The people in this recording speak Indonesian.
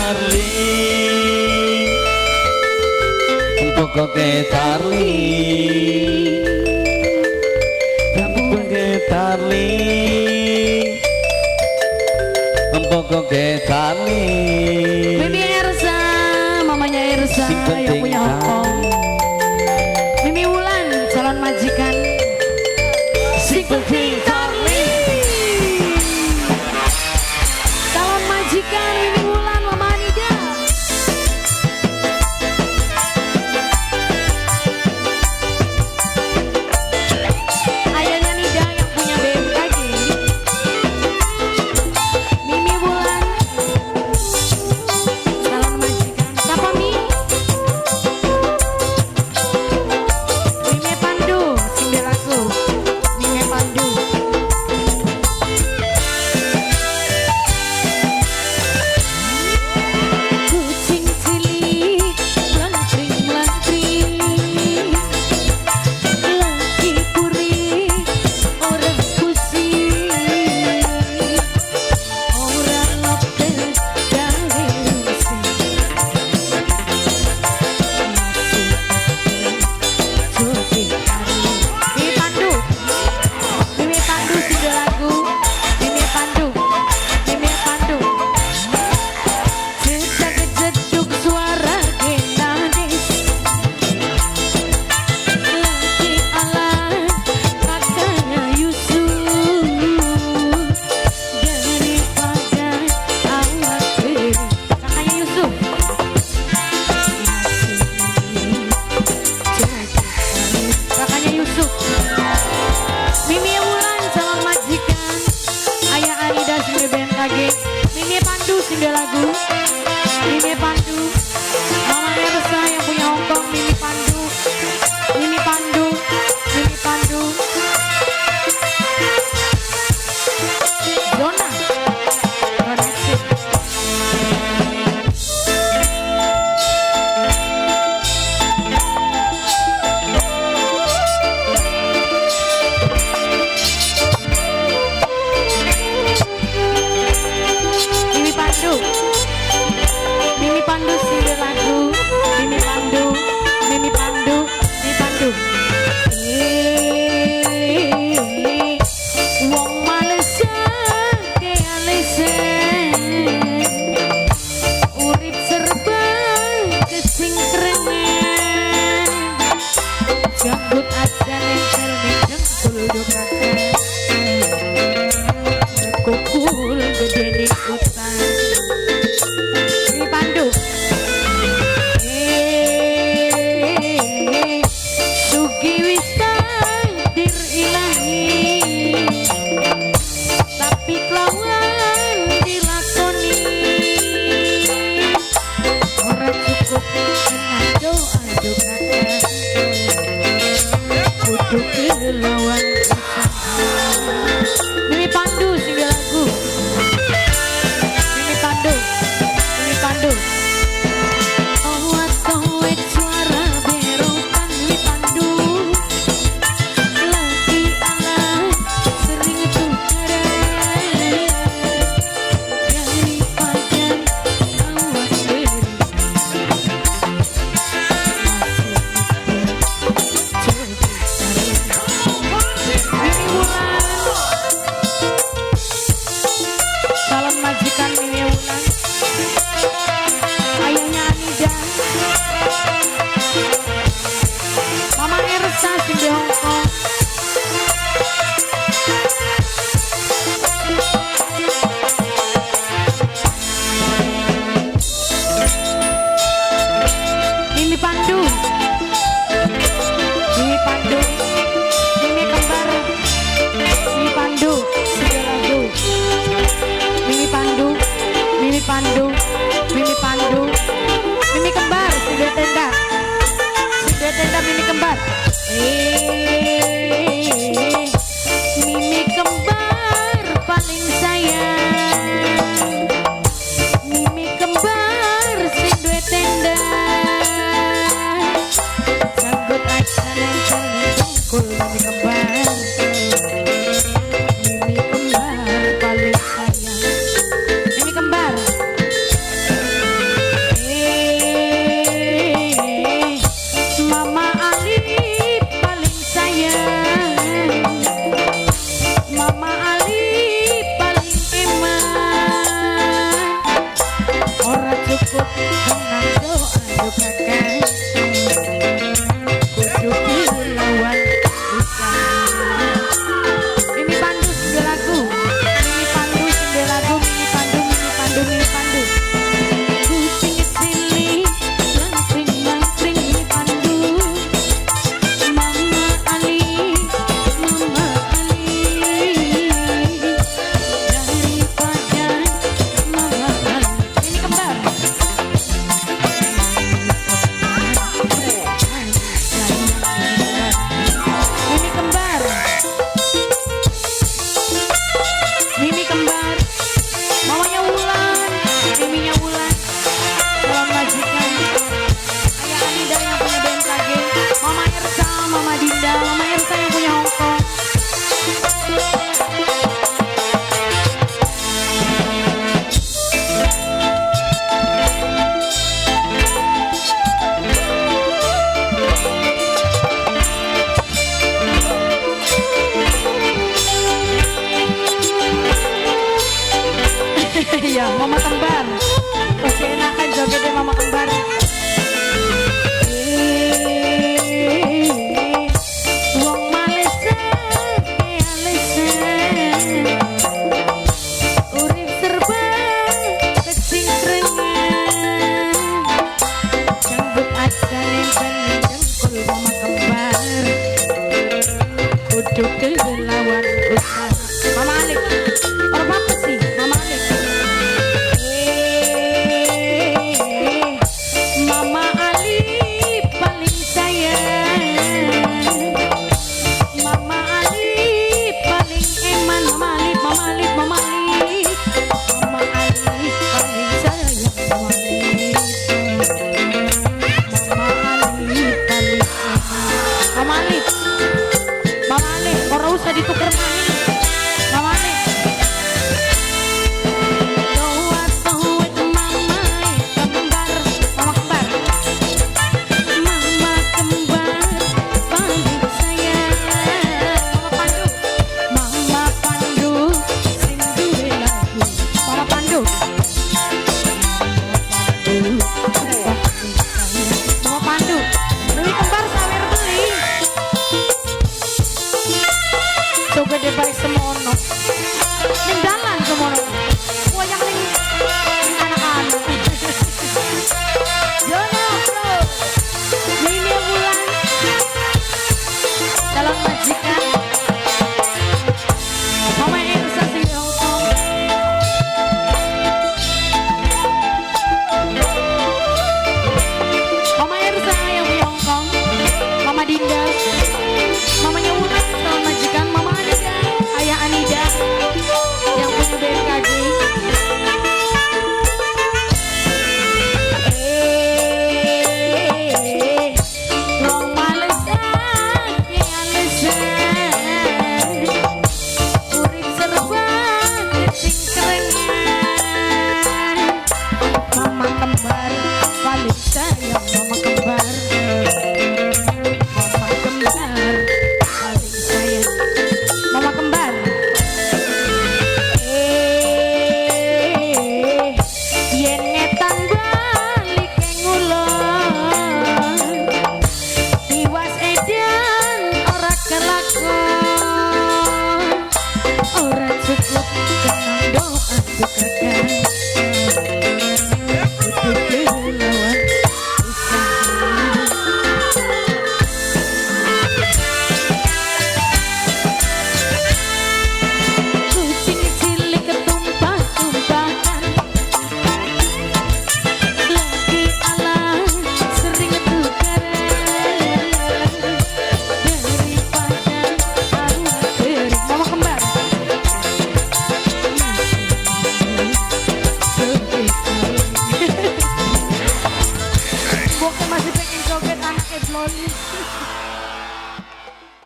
darling, pokoknya darling, pokoknya darling, pokoknya darling. Mimi Ersa, mamanya Ersa yang punya Hongkong. Mimi Wulan, calon majikan. Si penting darling, calon majikan Mimi Wulan, Mama Anida. Ayahnya Nida yang punya BMKG. Mimi Wulan, calon majikan. Siapa Mi? Mimi Pandu, Sindelaku. Mimi Pandu. Kucing cilik, lantring-lantring, lagi puri, orang pusing, orang lopet dari rusing, masih Mimi Pandu, Mimi Pandu Sindelaku, Mimi Pandu, Mimi Pandu. Jedak-jeduk suara genanis, lagi ala kakaknya Yusuf, daripada awak beri kakaknya Yusuf. Kakaknya Yusuf. Mimi Wulan, calon majikan. Ayah Anida Sinde BMKG. Mimi Pandu Sindelagu. Mimi Pandu. Mama Ersa yang punya Hongkong. Mimi Pandu. Mimi Pandu. Mimi Pandu. Zona. Koneksi. Mimi Pandu, Mimi Pandu Sindelaku, Mimi Pandu, Mimi Pandu, Mimi Pandu. Wong Malaysia ke alesen, urip serba kesingkrengan, jambut aja nempel ning jempol dokakan. Kukul gede ning hutan. Mimi Pandu. Sugi wis takdir ilahi, tapi kelawan dilakoni. Ora cukup dengan doa-doakan, kudu kelawan usaha. Mimi Pandu Sindelaku. iya, mama kembar. Oke, enakan jogetnya mama kembar. Wong Malaysia, urip serba kecingkrengan. Jambut aja nempel jengkol mama kembar. Kudu kelelawan usaha. Mama Alif, orang apa sih? Mama Alif. Mama Alif paling sayang. Mama Alif paling eman. Mama Alif, Mama Alif, Mama Alif. Mama Alif paling sayang. Mama Alif. Mama Alif paling eman. Mama Alif. Mama Alif, orang usah ditukar main. Mama Alif. Tuat-tuat mama kembar, mama kembar. Mama kembar paling sayang. Mama Pandu sing duwe lagu. Mama Pandu. Mama Pandu. Dewi kembar sawer beli. Coba deh baik semono. Ning dalan semono. Wayang ning anak-anak. Jono bro. Ini bulan. Calon majikan. Mama Elsa sing di Hong Kong. Mama Elsa yang di Hong Kong. Mama Dinda. Mamanya Wulan calon majikan. Mama Anida. Ayah Anida yang punya BMKG. Wong Malaysia, Malaysia, urip serba kecingkrengan.